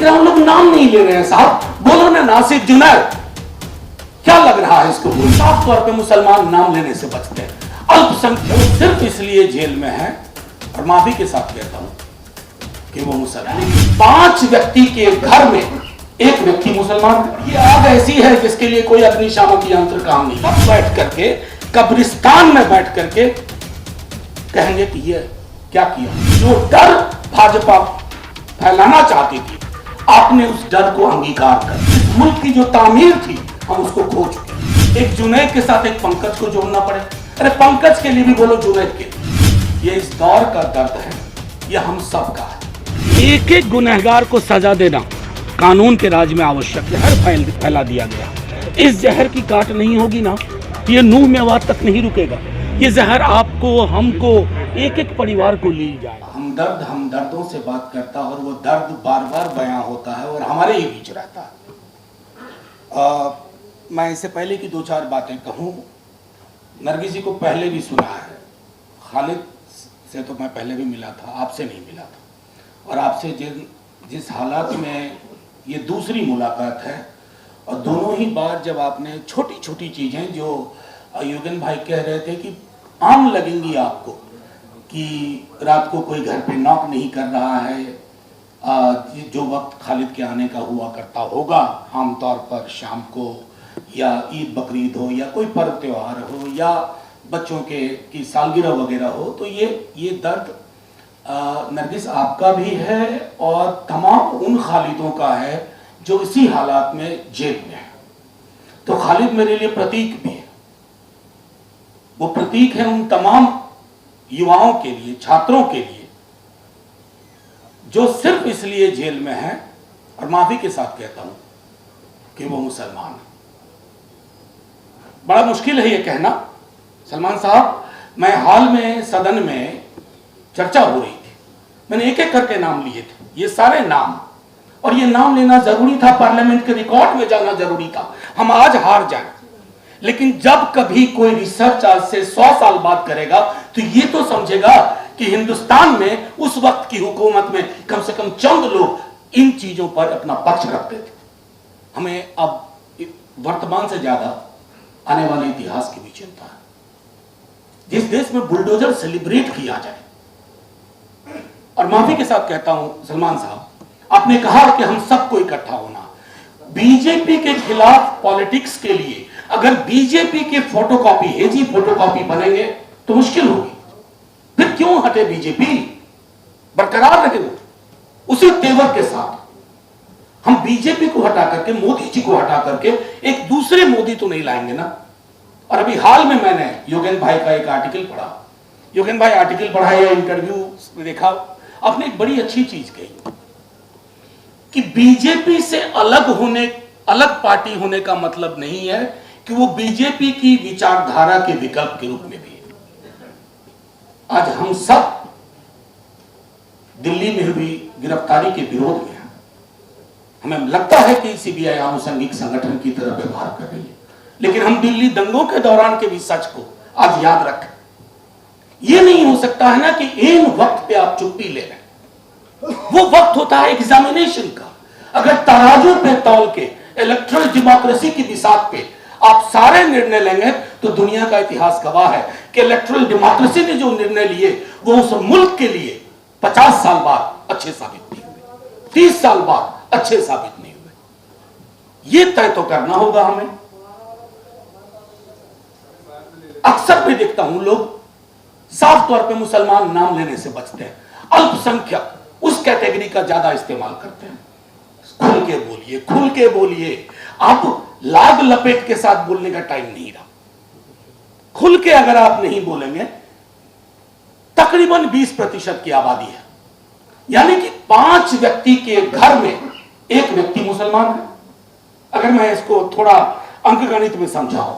रहा हूं लोग नाम नहीं ले रहे हैं साहब। बोलो ना नासिर जुनैद, क्या लग रहा है इसको? साफ तौर पे मुसलमान नाम लेने से बचते हैं। अल्पसंख्यक सिर्फ इसलिए जेल में है, और माफी के साथ कहता हूं कि वो मुसलमान। 5 व्यक्ति के घर में एक व्यक्ति मुसलमान है। ये आग ऐसी है जिसके लिए कोई अग्निशामक यंत्र काम नहीं। अब बैठ करके कब्रिस्तान में बैठ करके कहेंगे कि ये क्या किया। जो डर भाजपा फैलाना चाहती थी, आपने उस डर को अंगीकार कर इस मुल्क की जो तामीर थी हम उसको खो चुके। एक जुनैद के साथ एक पंकज को जोड़ना पड़े। अरे पंकज के लिए भी बोलो, जुनैद के लिए। ये इस दौर का दर्द है, ये हम सब का है। एक एक गुनहगार को सजा देना कानून के राज में आवश्यक है। जहर फैला दिया गया, इस जहर की काट नहीं होगी ना, ये नूह मेवात तक नहीं रुकेगा। ये जहर आपको, हमको, एक एक परिवार को ले जाएगा। हमदर्द हमदर्दों से बात करता है और वो दर्द बार बार बयां होता है और हमारे ही बीच रहता है। मैं इससे पहले की 2-4 बातें कहूँ। नरगिस जी को पहले भी सुना है, खालिद से तो मैं पहले भी मिला था, आपसे नहीं मिला था। और आपसे जिस हालात में ये दूसरी मुलाकात है, और दोनों ही बार जब आपने छोटी छोटी चीज़ें जो युगन भाई कह रहे थे कि आम लगेंगी आपको, कि रात को कोई घर पे नॉक नहीं कर रहा है, जो वक्त खालिद के आने का हुआ करता होगा आमतौर पर शाम को, या ईद बकरीद हो, या कोई पर्व त्योहार हो, या बच्चों की सालगिरह वगैरह हो, तो ये दर्द नरगिस आपका भी है और तमाम उन खालिदों का है जो इसी हालात में जेल में है। तो खालिद मेरे लिए प्रतीक भी है। वो प्रतीक है उन तमाम युवाओं के लिए, छात्रों के लिए, जो सिर्फ इसलिए जेल में है, और माफी के साथ कहता हूं कि वो मुसलमान है। बड़ा मुश्किल है ये कहना। सलमान साहब, मैं हाल में सदन में चर्चा हो रही थी, मैंने एक एक करके नाम लिए थे, ये सारे नाम, और ये नाम लेना जरूरी था, पार्लियामेंट के रिकॉर्ड में जाना जरूरी था। हम आज हार जाएं, लेकिन जब कभी कोई रिसर्च आज से 100 साल बाद करेगा तो ये तो समझेगा कि हिंदुस्तान में उस वक्त की हुकूमत में कम से कम चंद लोग इन चीजों पर अपना पक्ष रखते थे। हमें अब वर्तमान से ज्यादा आने वाले इतिहास की भी चिंता है। जिस देश में बुलडोजर सेलिब्रेट किया जाए, और माफी के साथ कहता हूं सलमान साहब, आपने कहा कि हम सबको इकट्ठा होना। बीजेपी के खिलाफ पॉलिटिक्स के लिए अगर बीजेपी के फोटोकॉपी, हेजी फोटोकॉपी बनेंगे तो मुश्किल होगी। फिर क्यों हटे बीजेपी, बरकरार रहे वो उसी तेवर के साथ। हम बीजेपी को हटा करके, मोदी जी को हटा करके एक दूसरे मोदी तो नहीं लाएंगे ना। और अभी हाल में मैंने योगेन भाई का एक आर्टिकल पढ़ा, योगेन भाई आर्टिकल पढ़ा या इंटरव्यू देखा, आपने एक बड़ी अच्छी चीज कही कि बीजेपी से अलग पार्टी होने का मतलब नहीं है कि वो बीजेपी की विचारधारा के विकल्प के रूप में भी है। आज हम सब दिल्ली में हुई गिरफ्तारी के विरोध में हैं। हमें लगता है कि सीबीआई आनुषंगिक संगठन की तरह व्यवहार कर रही है, लेकिन हम दिल्ली दंगों के दौरान के भी सच को आज याद रखें। यह नहीं हो सकता है ना कि इन वक्त पे आप चुप्पी ले लें। वो वक्त होता है एग्जामिनेशन का। अगर तराजू पे तौल के इलेक्ट्रल डेमोक्रेसी की बिसात पे आप सारे निर्णय लेंगे तो दुनिया का इतिहास गवाह है कि इलेक्ट्रल डेमोक्रेसी ने जो निर्णय लिए वो उस मुल्क के लिए 50 साल बाद अच्छे साबित नहीं हुए, 30 साल बाद अच्छे साबित नहीं हुए। ये तय तो करना होगा हमें। अक्सर मैं देखता हूं लोग साफ तौर पे मुसलमान नाम लेने से बचते हैं, अल्पसंख्यक उस कैटेगरी का ज्यादा इस्तेमाल करते हैं। खुल के बोलिए, खुल के बोलिए। अब लाग लपेट के साथ बोलने का टाइम नहीं रहा। खुल के अगर आप नहीं बोलेंगे, तकरीबन 20% की आबादी है, यानी कि 5 व्यक्ति के घर में एक व्यक्ति मुसलमान है। अगर मैं इसको थोड़ा अंकगणित में समझाऊं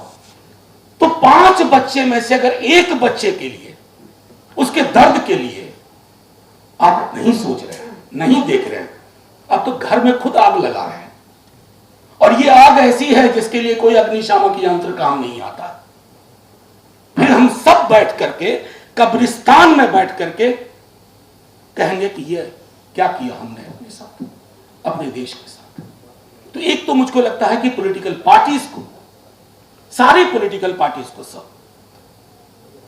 तो 5 बच्चे में से अगर एक बच्चे के लिए, उसके दर्द के लिए आप नहीं सोच रहे हैं, नहीं देख रहे हैं, आप तो घर में खुद आग लगा रहे हैं। और ये आग ऐसी है जिसके लिए कोई अग्निशामक यंत्र काम नहीं आता। फिर हम सब बैठ करके कब्रिस्तान में बैठ करके कहेंगे कि ये क्या किया हमने अपने साथ। अपने देश के साथ। तो एक तो मुझको लगता है कि पॉलिटिकल पार्टीज को, सारी पॉलिटिकल पार्टीज को, सब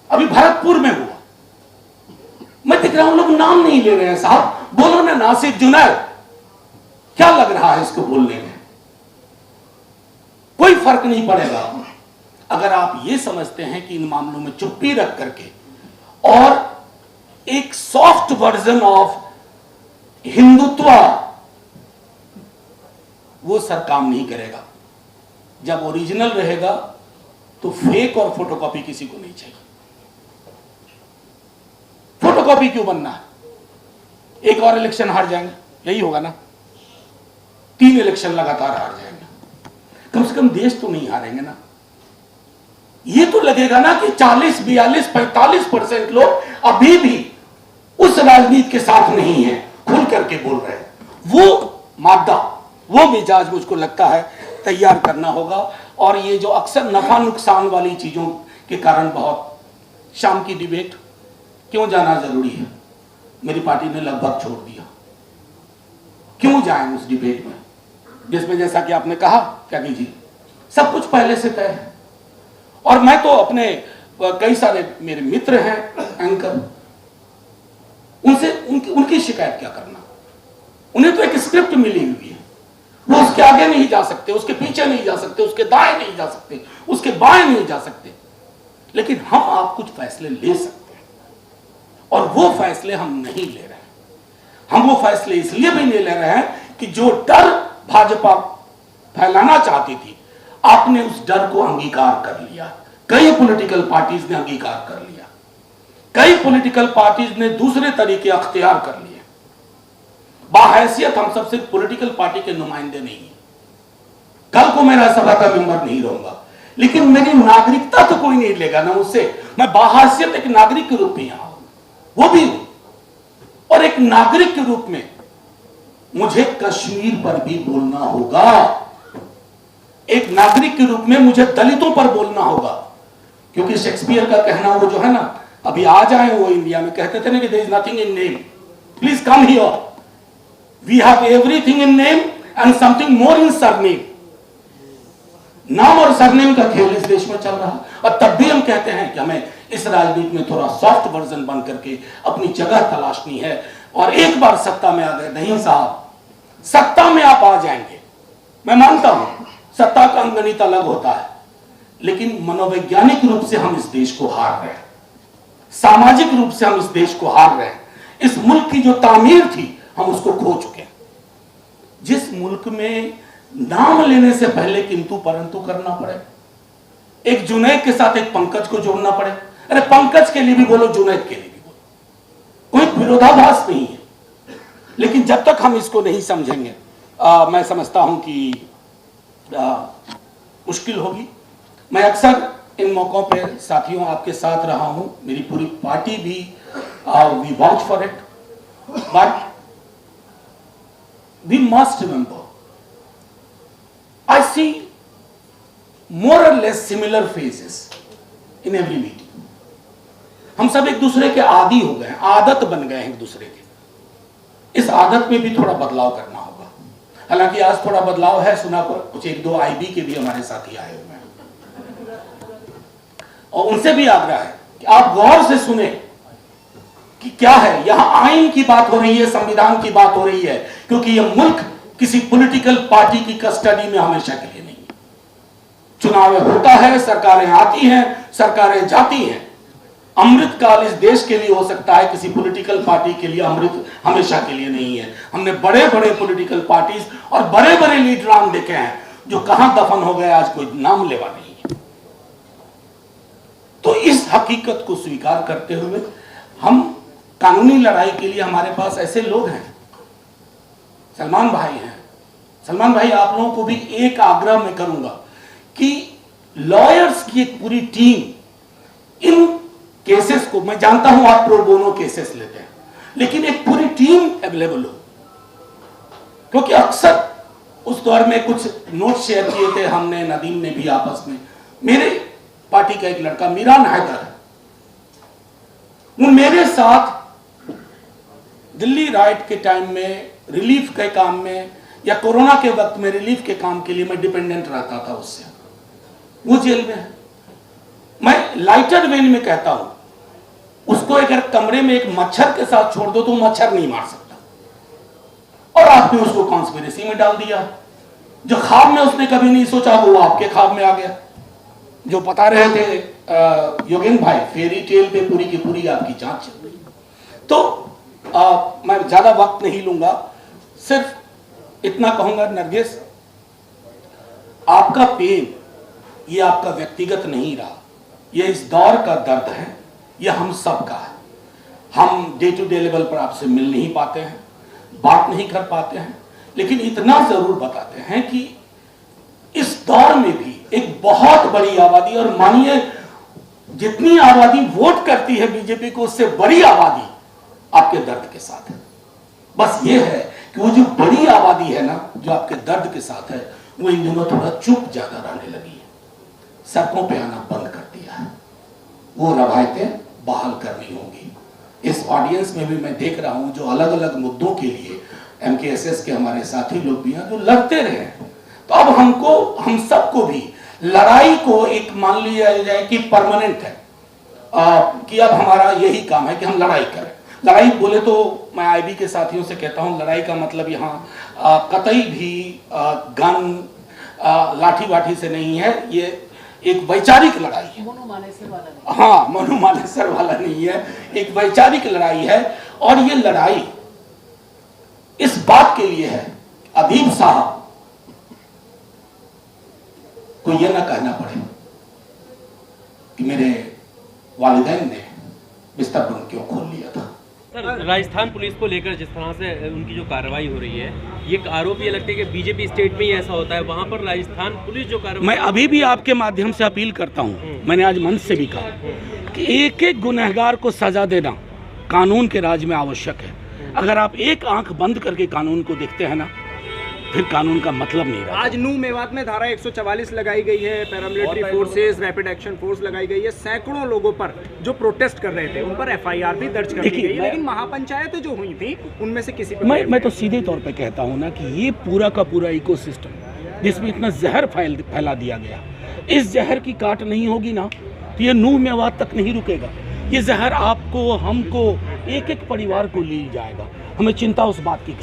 अभी भरतपुर में हुआ, मैं देख रहा हूं लोग नाम नहीं ले रहे हैं। साहब बोलो ना, नासिर जुनैद, क्या लग रहा है इसको बोलने में? कोई फर्क नहीं पड़ेगा अगर आप ये समझते हैं कि इन मामलों में चुप्पी रख करके और एक सॉफ्ट वर्जन ऑफ हिंदुत्व, वो सर काम नहीं करेगा। जब ओरिजिनल रहेगा तो फेक और फोटोकॉपी किसी को नहीं चाहिए। फोटोकॉपी क्यों बनना है? एक और इलेक्शन हार जाएंगे, यही होगा ना, 3 इलेक्शन लगातार हार जाएंगे, कम से कम देश तो नहीं हारेंगे ना। ये तो लगेगा ना कि 40, 42, 45% लोग अभी भी उस राजनीति के साथ नहीं है, खुल करके बोल रहे हैं। वो मादा, वो मिजाज मुझको लगता है तैयार करना होगा। और ये जो अक्सर नफा नुकसान वाली चीजों के कारण, बहुत शाम की डिबेट क्यों जाना जरूरी है, मेरी पार्टी ने लगभग छोड़ दिया। क्यों जाएं उस डिबेट में जिसमें, जैसा कि आपने कहा, क्या कीजिए, सब कुछ पहले से तय है। और मैं तो अपने कई सारे मेरे मित्र हैं एंकर, उनसे उनकी शिकायत क्या करना? उन्हें तो एक स्क्रिप्ट मिली हुई है, वो उसके आगे नहीं जा सकते, उसके पीछे नहीं जा सकते, उसके दाएं नहीं जा सकते, उसके बाएं नहीं जा सकते। लेकिन हम आप कुछ फैसले ले सकते हैं, और वो फैसले हम नहीं ले रहे हैं। हम वो फैसले इसलिए भी नहीं ले रहे हैं कि जो डर भाजपा फैलाना चाहती थी, आपने उस डर को अंगीकार कर लिया। कई पॉलिटिकल पार्टीज ने अंगीकार कर लिया, कई पॉलिटिकल पार्टीज ने दूसरे तरीके अख्तियार कर लिए। बाहैसियत हम सब सिर्फ पॉलिटिकल पार्टी के नुमाइंदे नहीं है। कल को मैं राज्यसभा का मेंबर नहीं रहूंगा, लेकिन मेरी नागरिकता तो कोई नहीं लेगा ना मुझसे। मैं बाहैसियत एक नागरिक के रूप में यहां हूं, वो भी हूं, और एक नागरिक के रूप में मुझे कश्मीर पर भी बोलना होगा। एक नागरिक के रूप में मुझे दलितों पर बोलना होगा, क्योंकि शेक्सपियर का कहना, वो जो है ना, अभी आ जाए वो इंडिया में, कहते थे ना कि there is nothing in name, please come here, we have everything in name and something more in surname. नाम और सरनेम का खेल इस देश में चल रहा है, और तब भी हम कहते हैं कि हमें इस राजनीति में थोड़ा सॉफ्ट वर्जन बन करके अपनी जगह तलाशनी है। और एक बार सत्ता में आ गए, नहीं साहब, सत्ता में आप आ जाएंगे, मैं मानता हूं सत्ता का अंगणित अलग होता है, लेकिन मनोवैज्ञानिक रूप से हम इस देश को हार रहे हैं, सामाजिक रूप से हम इस देश को हार रहे हैं। इस मुल्क की जो तामीर थी, हम उसको खो चुके हैं। जिस मुल्क में नाम लेने से पहले किंतु परंतु करना पड़े, एक जुनैद के साथ एक पंकज को जोड़ना पड़े, अरे पंकज के लिए भी बोलो, जुनैद के लिए भी बोलो, कोई विरोधाभास नहीं है। लेकिन जब तक हम इसको नहीं समझेंगे, मैं समझता हूं कि मुश्किल होगी। मैं अक्सर इन मौकों पे साथियों आपके साथ रहा हूं, मेरी पूरी पार्टी भी, we watch for it, but we must remember, I see more or less similar faces in every meeting. हम सब एक दूसरे के आदी हो गए, आदत बन गए हैं एक दूसरे के। इस आदत में भी थोड़ा बदलाव करना होगा। हालांकि आज थोड़ा बदलाव है, सुना पर कुछ 1-2 IB के भी हमारे साथी आए हुए हैं, और उनसे भी आग्रह है कि आप गौर से सुने कि क्या है। यहां आइन की बात हो रही है, संविधान की बात हो रही है, क्योंकि यह मुल्क किसी पॉलिटिकल पार्टी की कस्टडी में हमेशा के लिए नहीं है। चुनाव होता है, सरकारें आती हैं, सरकारें जाती हैं। अमृतकाल इस देश के लिए हो सकता है, किसी पॉलिटिकल पार्टी के लिए अमृत हमेशा के लिए नहीं है। हमने बड़े बड़े पॉलिटिकल पार्टीज और बड़े बड़े लीडरान देखे हैं जो कहां दफन हो गए, आज कोई नाम लेवा नहीं है। तो इस हकीकत को स्वीकार करते हुए हम कानूनी लड़ाई के लिए, हमारे पास ऐसे लोग हैं, सलमान भाई हैं। सलमान भाई, आप लोगों को भी एक आग्रह मैं करूंगा कि लॉयर्स की एक पूरी टीम इन केसेस को, मैं जानता हूं आप प्रो बोनो केसेस लेते हैं, लेकिन एक पूरी टीम अवेलेबल हो, क्योंकि अक्सर उस दौर में कुछ नोट शेयर किए थे हमने, नदीम ने भी आपस में। मेरे पार्टी का एक लड़का मीरान हैदर है, वो मेरे साथ दिल्ली राइट के टाइम में रिलीफ के काम में या कोरोना के वक्त में रिलीफ के काम के लिए मैं डिपेंडेंट रहता था उससे, वो जेल में है। मैं लाइटर वेन में कहता हूं, उसको अगर कमरे में एक मच्छर के साथ छोड़ दो तो मच्छर नहीं मार सकता, और आपने उसको कॉन्स्पिरेसी में डाल दिया। जो ख्वाब में उसने कभी नहीं सोचा वो आपके ख्वाब में आ गया। जो बता रहे थे योगेंद्र भाई, फेरी टेल पे पूरी की पूरी आपकी जांच चल रही। तो मैं ज्यादा वक्त नहीं लूंगा, सिर्फ इतना कहूंगा नरगिस, आपका पेन ये आपका व्यक्तिगत नहीं रहा, ये इस दौर का दर्द है, ये हम सब का है। हम डे टू डे लेवल पर आपसे मिल नहीं पाते हैं, बात नहीं कर पाते हैं, लेकिन इतना जरूर बताते हैं कि इस दौर में भी एक बहुत बड़ी आबादी, और मानिए जितनी आबादी वोट करती है बीजेपी को उससे बड़ी आबादी आपके दर्द के साथ है। बस ये है कि वो जो बड़ी आबादी है ना, जो आपके दर्द के साथ है, वो इन दिनों थोड़ा चुप ज्यादा रहने लगी है, सड़कों पे आना बंद कर दिया है। वो रवायतें बहाल करनी होगी। इस ऑडियंस में भी मैं देख रहा हूं जो अलग अलग मुद्दों के लिए MKSS के हमारे साथी लोग भी हैं जो लड़ते रहे हैं। तो अब हम सबको भी लड़ाई को एक मान लिया जाए कि परमानेंट है, कि अब हमारा यही काम है कि हम लड़ाई करें। लड़ाई बोले तो मैं IB के साथियों से कहता हूं, लड़ाई का मतलब यहाँ कतई भी गन लाठी वाठी से नहीं है, ये एक वैचारिक लड़ाई है। हाँ, मनोमानेसर वाला नहीं है, एक वैचारिक लड़ाई है। और ये लड़ाई इस बात के लिए है, अदीब साहब को यह ना कहना पड़े कि मेरे वालिदैन ने बिस्तर बंद क्यों खोल लिया था। सर, राजस्थान पुलिस को लेकर जिस तरह से उनकी जो कार्रवाई हो रही है, ये आरोप ये लगता है कि बीजेपी स्टेट में ही ऐसा होता है, वहां पर राजस्थान पुलिस जो कार्रवाई। मैं अभी भी आपके माध्यम से अपील करता हूं, मैंने आज मंच से भी कहा कि एक एक गुनहगार को सजा देना कानून के राज में आवश्यक है। अगर आप एक आंख बंद करके कानून को देखते हैं ना, फिर कानून का मतलब नहीं रहा। आज नू मेवात में धारा 144 लगाई गई है, paramilitary forces, rapid action force लगाई गई है। सैकड़ों लोगों पर जो प्रोटेस्ट कर रहे थे उन पर FIR भी दर्ज कर दी गई है, लेकिन महापंचायतें जो हुई थी उनमें से किसी पर मैं तो सीधे तौर पे कहता हूं ना कि ये पूरा का पूरा इकोसिस्टम जिसमें इतना जहर फैला दिया गया, इस जहर की काट नहीं होगी ना तो ये नू मेवात तक नहीं रुकेगा। ये जहर आपको, हमको, एक एक परिवार को ले जाएगा। हमें चिंता उस बात की।